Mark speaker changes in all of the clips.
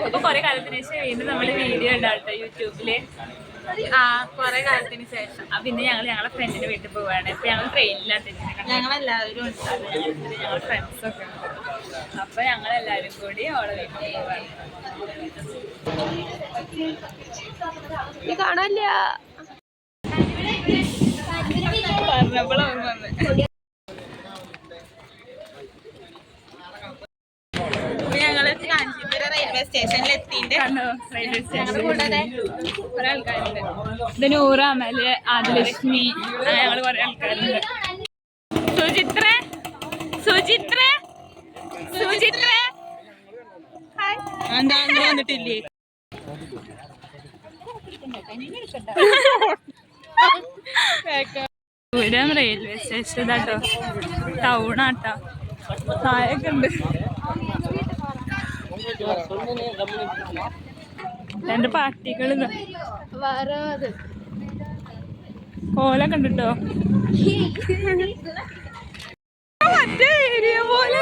Speaker 1: അപ്പൊ കൊറേ കാലത്തിന് ശേഷം വീണ്ടും നമ്മള് വീഡിയോ ഉണ്ടാവട്ടെ യൂട്യൂബില്.
Speaker 2: കൊറേ കാലത്തിന് ശേഷം.
Speaker 1: പിന്നെ ഞങ്ങളെ ഫ്രണ്ടിന്റെ വീട്ടിൽ പോവാണ്. ഇപ്പൊ ഞങ്ങൾ ട്രെയിനിലാണ്.
Speaker 2: ഞങ്ങളെല്ലാവരും
Speaker 1: ഞങ്ങളെ ഫ്രണ്ട്സൊക്കെ ഉണ്ട്. അപ്പൊ ഞങ്ങളെല്ലാരും കൂടി അവളെ വീട്ടിൽ പോവാണ്.
Speaker 2: കാണാനില്ല
Speaker 1: പറഞ്ഞപ്പോൾ ഓർമ്മ വന്ന്.
Speaker 2: ഞങ്ങള് കാഞ്ചീപുരം റെയിൽവേ സ്റ്റേഷനിൽ എത്തിയിട്ട്
Speaker 1: റെയിൽവേ സ്റ്റേഷനിൽ കുറെ ആൾക്കാരുണ്ട്. ഇത് നൂറ്, അമല്, ആദിലക്ഷ്മി, ഞങ്ങള് കുറെ ആൾക്കാരുണ്ട്. സുചിത്രേ സുചിത്രേ സുചിത്രേ
Speaker 2: വന്നിട്ടില്ലേ?
Speaker 1: പൂരം റെയിൽവേ സ്റ്റേഷൻ ഇതാട്ടോ, ടൗണാട്ടോ. താഴൊക്കെ ഉണ്ട്. രണ്ട് പാർട്ടികൾ കോലൊക്കെ ഉണ്ട് കേട്ടോ. മറ്റേ ഏരിയ പോലെ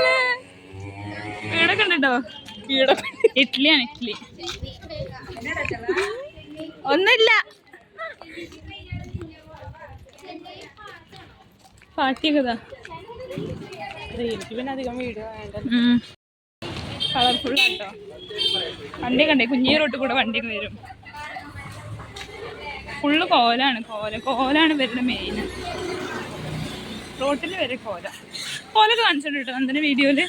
Speaker 1: വീടൊക്കെ ഉണ്ട് കേട്ടോ. ഇഡ്ഡലിയാണ്, ഇഡ്ഡലി. ഒന്നുമില്ല, പാർട്ടിയൊക്കെ ഇതാ.
Speaker 2: പിന്നെ അധികം വീഡിയോ
Speaker 1: കളർഫുള്ളാട്ടോ. വണ്ടിയൊക്കെ ഉണ്ടേ, കുഞ്ഞി റോട്ടിൽ കൂടെ വണ്ടിയൊക്കെ വരും. ഫുള്ള് കോലാണ്, കോലാണ് വരുന്ന മെയിൻ. റോട്ടിൽ വരെ കോലൊക്കെ കാണിച്ചിട്ടുണ്ട് കേട്ടോ നന്ദന വീഡിയോയില്.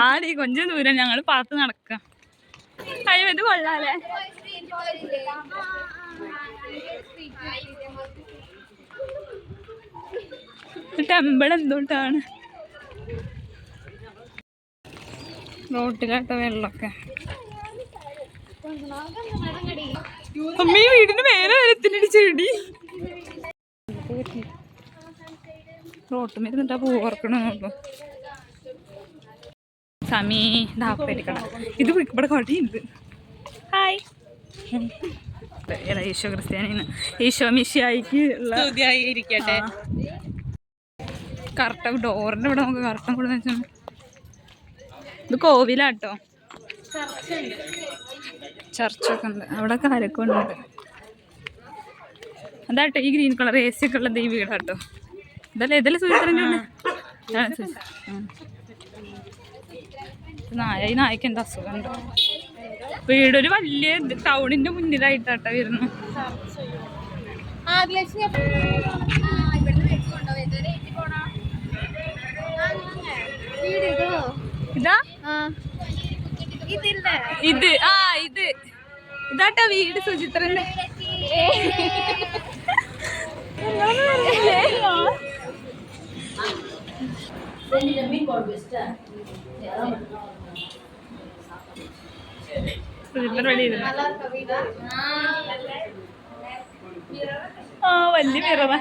Speaker 1: ആടി കൊഞ്ചം ദൂരം ഞങ്ങള് പാത്ത് നടക്കാം. അയ്യോ ഇത് കൊള്ളാലേ. ടെമ്പിൾ എന്തുകൊണ്ടാണ് റോട്ടിലാട്ട വെള്ളമൊക്കെ. അമ്മീ വീടിന് മേലെ വരത്തിനടി ചെടി. റോട്ടുമേ നിന്നിട്ടാ പൂവർക്കണുള്ളൂ. സമീ ഡാപ്പടിക്കണം. ഇത് ഇവിടെ കടിയുണ്ട്. ഹായ്. ഈശോ ക്രിസ്ത്യാനിന്ന് ഈശോ മിശിഹായിക്ക്
Speaker 2: ഇരിക്കട്ടെ.
Speaker 1: കറക്റ്റ് ഡോറിന്റെ ഇവിടെ നമുക്ക് കറക്റ്റ് കൂടെ വെച്ചാൽ ഇത് കോവിലാട്ടോ. ചർച്ചൊക്കെ ഉണ്ട് അവിടെ. കരക്കുണ്ട്. അതാട്ടോ ഈ ഗ്രീൻ കളർ AC ഒക്കെ ഉള്ളത് ഈ വീടാട്ടോ. ഇതല്ലേ ഇതല്ലേ സുചിത്രൻ്റെ ഈ നായ്ക്ക് എന്താ അസുഖമുണ്ടോ? വീടൊരു വലിയ ടൗണിന്റെ മുന്നിലായിട്ടാട്ടോ വരുന്നു. ഇതാ ഇത് ഇതാട്ടോ വീട് സുചിത്രന്റെ. വലിയ പിറവ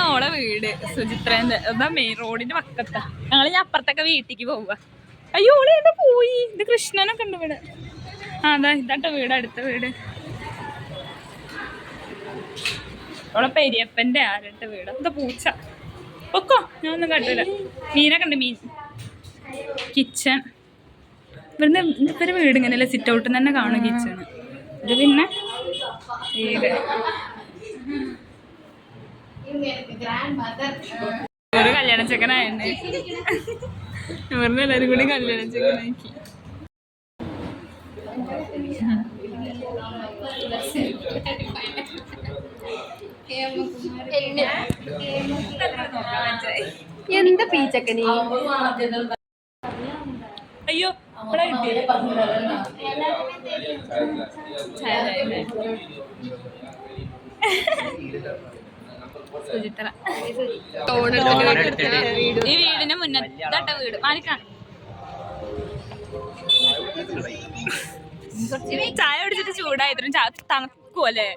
Speaker 1: ഓളെ വീട് സുചിത്രന്റെ. അതാ മെയിൻ റോഡിന്റെ പക്കത്താ. ഞങ്ങൾ ഞാൻ അപ്പുറത്തൊക്കെ വീട്ടിക്ക് പോവുക. അയ്യോ ഓളെ എന്താ പോയി. ഇത് കൃഷ്ണനൊക്കെ ഉണ്ട് ഇവിടെ. അതാ ഇതാട്ടോ വീട്, അടുത്ത വീട്. അവളെ പെരിയപ്പന്റെ ആരട്ട വീട്. എന്താ പൂച്ച പൊക്കോ. ഞാനൊന്നും കണ്ടില്ല. മീനൊക്കെ ഉണ്ട്, മീൻ. കിച്ചൺ ഇവിടുന്ന് ഇവരെ വീട് ഇങ്ങനെയല്ല, സിറ്റ് ഔട്ടിൽ തന്നെ കാണും കിച്ചണ്. ഇത് പിന്നെ വീട് ഒരു കല്യാണ ചെക്കനായിരുന്നു. ഇവരുടെ എല്ലാവരും കൂടി കല്യാണ ചെക്കനാക്കി.
Speaker 2: എന്താ പീച്ചക്കനി.
Speaker 1: അയ്യോ സുചിത്ര ഈ വീടിന് മുന്നത്തെ വീട് മാനിക്കാം. ചായ കുടിച്ചിട്ട് ചൂടായതിനും തണുക്കുമല്ലേ.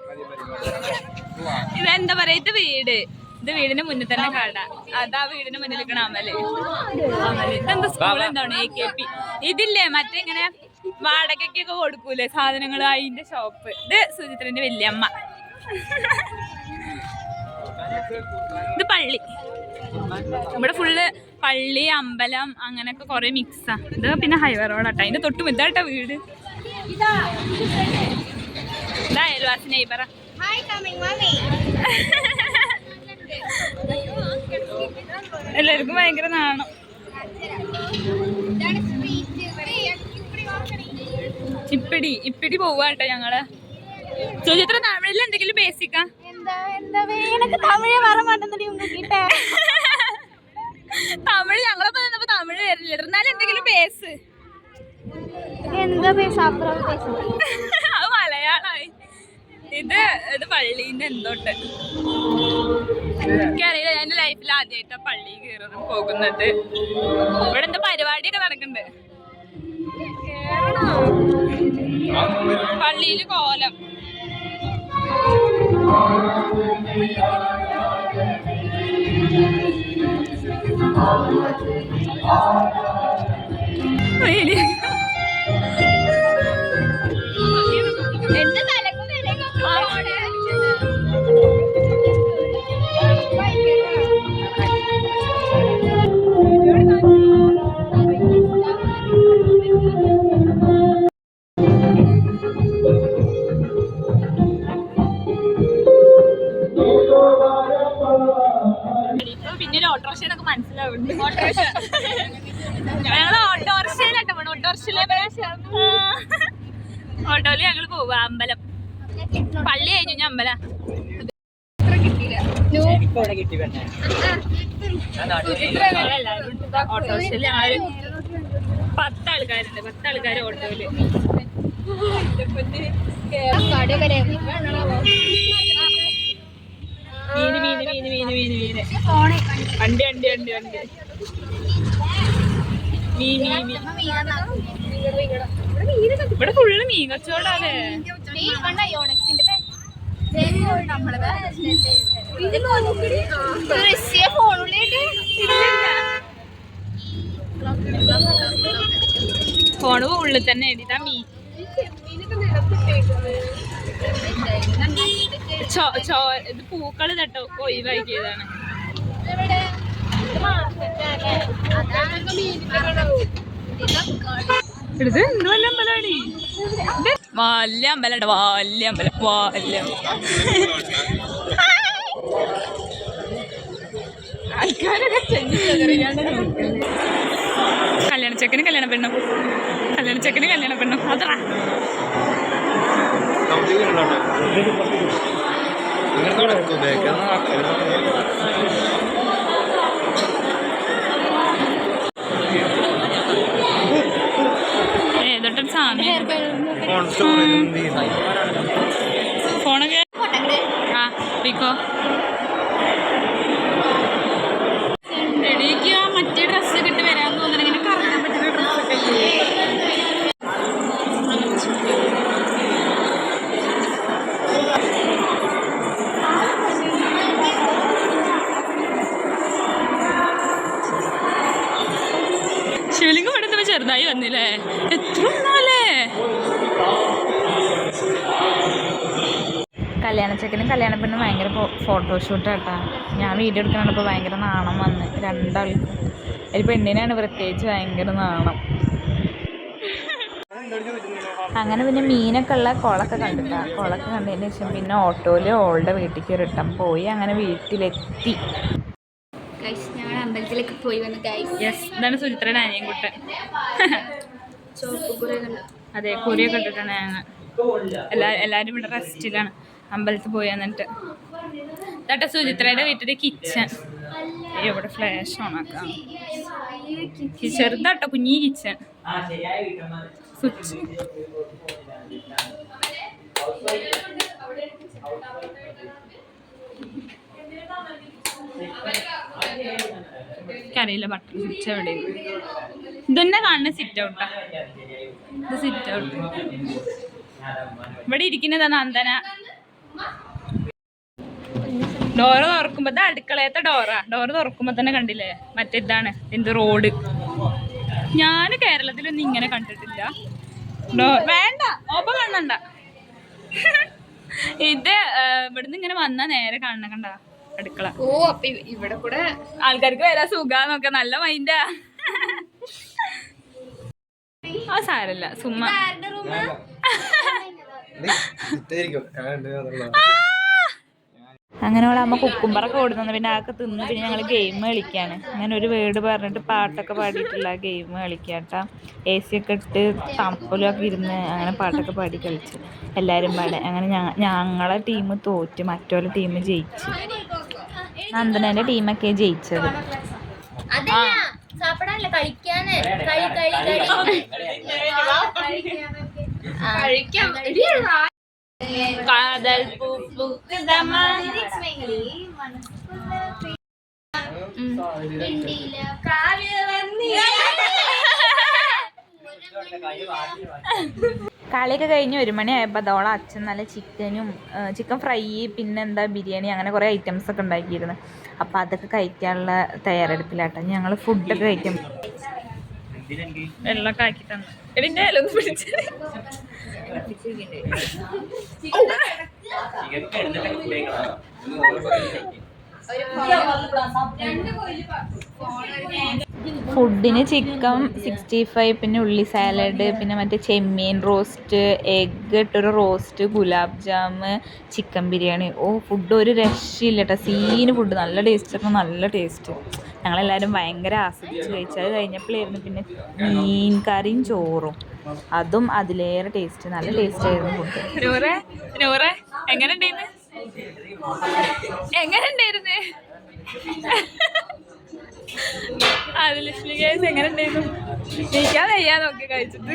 Speaker 1: ഇതെന്താ പറയാ, ഇത് വീട് ഇത് വീടിന് മുന്നിൽ തന്നെ കട. അതാ വീടിന് മുന്നിൽ നിൽക്കണ അമല്. ഇതെന്താ സ്കൂൾ എന്താണ് AKP. ഇതില്ലേ മറ്റേ ഇങ്ങനെ വാടകയ്ക്കൊക്കെ കൊടുക്കൂലേ സാധനങ്ങൾ, അതിന്റെ ഷോപ്പ്. ഇത് സുചിത്രന്റെ വല്യമ്മ. ഇത് പള്ളി. ഇവിടെ ഫുള്ള് പള്ളി, അമ്പലം അങ്ങനെയൊക്കെ കൊറേ മിക്സാ. ഇത് പിന്നെ ഹൈവേ റോഡാട്ടോ. അതിന്റെ തൊട്ടും ഇതാട്ടോ വീട്. ഇതാ അയൽവാസി നെയ്ബറ. എല്ലാവർക്കും ഭയങ്കര നാണം. ഇപ്പിടി പോവാട്ടോ ഞങ്ങള്. സുചിത്ര തമിഴിൽ എന്തെങ്കിലും ബേസിക്കാ? തമിഴ് ഞങ്ങളൊക്കെ നിന്നപ്പോ തമിഴ് വരില്ല. എന്നാലും എന്തെങ്കിലും ബേസ്. അത് മലയാളമായി. ഇത് പള്ളീന്റെ എന്തോട്ട് എനിക്കറിയില്ല. ഞാൻ എന്റെ ലൈഫിൽ ആദ്യമായിട്ടാ പള്ളി കയറുന്നതും പോകുന്നത്. ഇവിടെ എന്താ പരിപാടിയൊക്കെ നടക്കുന്നുണ്ട്. പള്ളിയില് കോലം. എന്റെ തലക്കും പിന്നീട് ഓട്ടോറിക്ഷനൊക്കെ മനസ്സിലാവുന്നുണ്ട്. ഞങ്ങള് ഓട്ടോറിക്ഷയിലാട്ടോ പോണു. ഓട്ടോയില് ഞങ്ങള് പോവാ. അമ്പലം പള്ളി കഴിഞ്ഞു ഞാൻ അമ്പലം. ഓട്ടോറിക്ഷയില് ഞങ്ങള് 10 ആൾക്കാരുണ്ട്. 10 ആൾക്കാര് ഓട്ടോയില്. മീന് വണ്ടി ഇവിടെ ഫുള്ള് മീൻ കച്ചവടാല്ലേ. ഫോണ് ഉള്ളിൽ തന്നെ എഴുതിതാ മീൻ. ഇത് പൂക്കള് തട്ടോ ഒഴിവാക്കിയതാണ്. ഇത് എന്തോല്ല അമ്പലമാടി. വലിയ അമ്പലം. കല്യാണച്ചക്കന് കല്യാണ പെണ്ണും. അതാ ഏതൊട്ടും സാമി ഫോണൊക്കെ ആ പിക്കോ റെഡിക്ക്. ആ മറ്റേ ഡ്രസ്സ് കിട്ടി വരാൻ തോന്നുന്നു. ഇങ്ങനെ കറങ്ങാൻ പറ്റുന്ന ഡ്രസ്സൊക്കെ ശിവലിംഗം എടുത്തപ്പോ ചെറുതായി വന്നില്ലേ. എത്ര ഒന്നാലേ. കല്യാണച്ചക്കനും കല്യാണ പെണ്ണും ഭയങ്കര ഫോട്ടോഷൂട്ട് കേട്ടാ. ഞാൻ വീഡിയോ എടുക്കണപ്പോൾ ഭയങ്കര നാണം വന്ന് രണ്ടാൾക്കും. ഒരു പെണ്ണിനാണ് പ്രത്യേകിച്ച് ഭയങ്കര നാണം. അങ്ങനെ പിന്നെ മീനൊക്കെ ഉള്ള കുളമൊക്കെ കണ്ടിട്ടാ. കുളമൊക്കെ കണ്ടതിന് ശേഷം പിന്നെ ഓട്ടോയിൽ ഓളുടെ വീട്ടിലേക്ക് റിട്ടേൺ പോയി. അങ്ങനെ വീട്ടിലെത്തി.
Speaker 2: അമ്പലത്തിലേക്ക് പോയി വന്നു.
Speaker 1: യെസ്, ഇതാണ് സുചിത്രയുടെ അനിയൻകുട്ടൻ. അതെ, കുറിയൊക്കെ ഇട്ടിട്ടാണ് ഞങ്ങൾ. എല്ലാവരും ഇവിടെ റെസ്റ്റിലാണ്. അമ്പലത്തിൽ പോയി വന്നിട്ട് ഇതാട്ടെ സുചിത്രയുടെ വീട്ടിലെ കിച്ചൺ. ഇവിടെ ഫ്ലാഷ് ഓണാക്കാം. ചെറുതാട്ടോ കുഞ്ഞി കിച്ചൺ. സ്വിച്ച് എനിക്കറിയില്ല ബട്ടൺ സ്വിച്ച് എവിടെ. ഇതന്നെ കാണുന്ന സിറ്റ് ഔട്ടാ. ഇത് സിറ്റ് ഔട്ട്. ഇവിടെ ഇരിക്കുന്നതാ നന്ദന. ഡോറ് തുറക്കുമ്പോ അടുക്കളയത്തെ ഡോറ് തുറക്കുമ്പോ തന്നെ കണ്ടില്ലേ മറ്റേതാണ് എന്ത് റോഡ്. ഞാൻ കേരളത്തിലൊന്നും ഇങ്ങനെ കണ്ടിട്ടില്ല. വേണ്ട ഓപ്പ കാണണ്ട. ഇത് ഇവിടുന്ന് ഇങ്ങനെ വന്നാ നേരെ കാണണ കണ്ട അടുക്കള.
Speaker 2: ഓ അപ്പൊ ഇവിടെ കൂടെ
Speaker 1: ആൾക്കാർക്ക് വരാൻ സുഖാന്നൊക്കെ നല്ല മൈൻഡാ. ആ സാരല്ല സുമ്മാ. അങ്ങനെ അവിടെ അമ്മ കുക്കുംബറൊക്കെ ഓടുന്നു. പിന്നെ അതൊക്കെ തിന്ന് പിന്നെ ഞങ്ങൾ ഗെയിം കളിക്കാണ്. അങ്ങനെ ഒരു വേർഡ് പറഞ്ഞിട്ട് പാട്ടൊക്കെ പാടിയിട്ടുള്ള ഗെയിം കളിക്കാട്ടാ. AC ഒക്കെ ഇട്ട് തണുപ്പിലൊക്കെ ഇരുന്ന് അങ്ങനെ പാട്ടൊക്കെ പാടി കളിച്ചു എല്ലാവരും പാടെ. അങ്ങനെ ഞങ്ങളെ ടീം തോറ്റ്, മറ്റോലെ ടീം ജയിച്ചു. നന്ദനന്റെ ടീമൊക്കെ ജയിച്ചത്. കാതൽ കളിയൊക്കെ കഴിഞ്ഞ് 1 മണിയായപ്പോൾ അതോളം അച്ഛൻ നല്ല ചിക്കൻ ഫ്രൈ, പിന്നെന്താ ബിരിയാണി, അങ്ങനെ കുറേ ഐറ്റംസ് ഒക്കെ ഉണ്ടാക്കിയിരുന്നു. അപ്പം അതൊക്കെ കഴിക്കാനുള്ള തയ്യാറെടുപ്പിലാട്ടോ. ഞങ്ങൾ ഫുഡൊക്കെ കഴിക്കും. വെള്ളമൊക്കെ ആക്കി തന്നു. എടിൻ്റെ ഇലൊന്ന് പിടിച്ച് ഫുഡിന് ചിക്കൻ 65, പിന്നെ ഉള്ളി സാലഡ്, പിന്നെ മറ്റേ ചെമ്മീൻ റോസ്റ്റ്, എഗ്ഗ് ഇട്ടൊരു റോസ്റ്റ്, ഗുലാബ് ജാമ്, ചിക്കൻ ബിരിയാണി. ഓ ഫുഡ് ഒരു രക്ഷയില്ല കേട്ടോ. സീന് ഫുഡ്, നല്ല ടേസ്റ്റ് ഒക്കെ, നല്ല ടേസ്റ്റ്. ഞങ്ങളെല്ലാവരും ഭയങ്കര ആസ്വദിച്ച് കഴിച്ചു. അത് കഴിഞ്ഞപ്പോഴായിരുന്നു പിന്നെ മീൻ കറിയും ചോറും, അതും അതിലേറെ ടേസ്റ്റ്, നല്ല ടേസ്റ്റ് ആയിരുന്നു ഫുഡ്. എങ്ങനെ ഉണ്ടായിരുന്നു അത് ലക്ഷ്മി കേസ് എങ്ങനെ ഉണ്ടായിരുന്നു? എനിക്കാ വയ്യാ നോക്കി കഴിച്ചിട്ട്.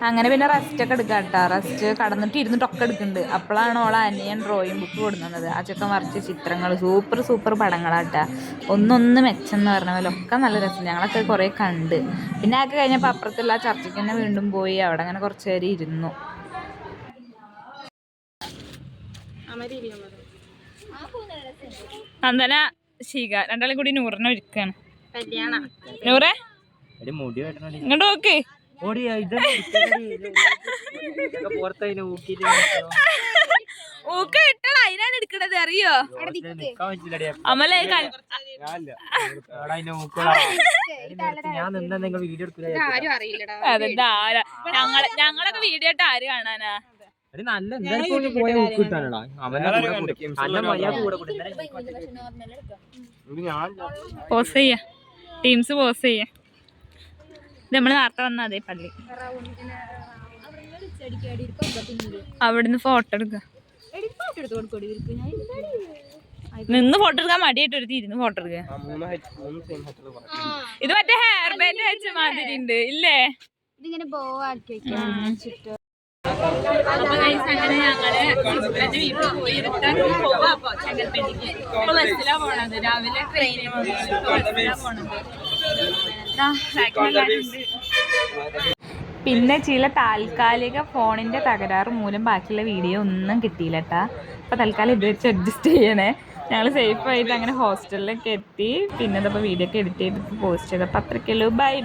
Speaker 1: അങ്ങനെ പിന്നെ റെസ്റ്റ് ഒക്കെ എടുക്കാം കേട്ടോ. റെസ്റ്റ് കടന്നിട്ട് ഇരുന്നിട്ടൊക്കെ എടുക്കുന്നുണ്ട്. അപ്പോഴാണ് ഓളെ അനിയൻ ഡ്രോയിങ് ബുക്ക് കൊടുക്കുന്നത്. ആ ചെക്കൻ വരച്ച ചിത്രങ്ങൾ സൂപ്പർ പടങ്ങളാട്ടാ. ഒന്നൊന്ന് മെച്ചെന്ന് പറഞ്ഞ പോലെ ഒക്കെ നല്ല രസം. ഞങ്ങളൊക്കെ കുറേ കണ്ട്. പിന്നെ അതൊക്കെ കഴിഞ്ഞപ്പോൾ അപ്പുറത്തുള്ള ആ ചർച്ചയ്ക്ക് തന്നെ വീണ്ടും പോയി അവിടെ അങ്ങനെ കുറച്ച് നേരം ഇരുന്നു. നന്ദന ശീക രണ്ടാളും കൂടി നൂറിനെ ഒരുക്കാണ്. നൂറേ ഇങ്ങോട്ട് നോക്ക്. ഊക്ക ഇട്ടണ അതിനാണ് എടുക്കണത്, അറിയോ? അമലേ ഞങ്ങളൊക്കെ വീഡിയോ ഇട്ട് ആര് കാണാനാ? പോസ് ചെയ്യ, ടീംസ് പോസ് ചെയ്യ. ഇത് നമ്മള് നേരത്തെ വന്ന അതേ പള്ളി. അവിടുന്ന് ഫോട്ടോ എടുക്ക. നിന്ന് ഫോട്ടോ എടുക്കാൻ മടിയായിട്ട് ഒരു ഇരുന്ന് ഫോട്ടോ എടുക്ക. ഇത് മറ്റേ ഹെയർ ബാൻഡ് വെച്ച മാതിരി ഉണ്ട് ഇല്ലേ?
Speaker 2: ഇതിങ്ങനെ
Speaker 1: അങ്ങനെ ഞങ്ങള് വീട്ടിൽ പോയി പോവാ ചെങ്കൽപ്പേട്ടിക്ക്. ഇപ്പൊ ബസ്സിലാ പോണത്. രാവിലെ ട്രെയിനിൽ ബസ്സിലാ പോണത്. പിന്നെ ചില താൽക്കാലിക ഫോണിന്റെ തകരാറ് മൂലം ബാക്കിയുള്ള വീഡിയോ ഒന്നും കിട്ടിയില്ല കേട്ടാ. അപ്പൊ തൽക്കാലം ഇത് വെച്ച് അഡ്ജസ്റ്റ് ചെയ്യണേ. ഞങ്ങൾ സേഫായിട്ട് അങ്ങനെ ഹോസ്റ്റലിലൊക്കെ എത്തി. പിന്നെ ഇതപ്പോൾ വീഡിയോ ഒക്കെ എഡിറ്റ് ചെയ്തിട്ട് പോസ്റ്റ് ചെയ്തപ്പോൾ അത്രയ്ക്കുള്ളൂ. ബൈ.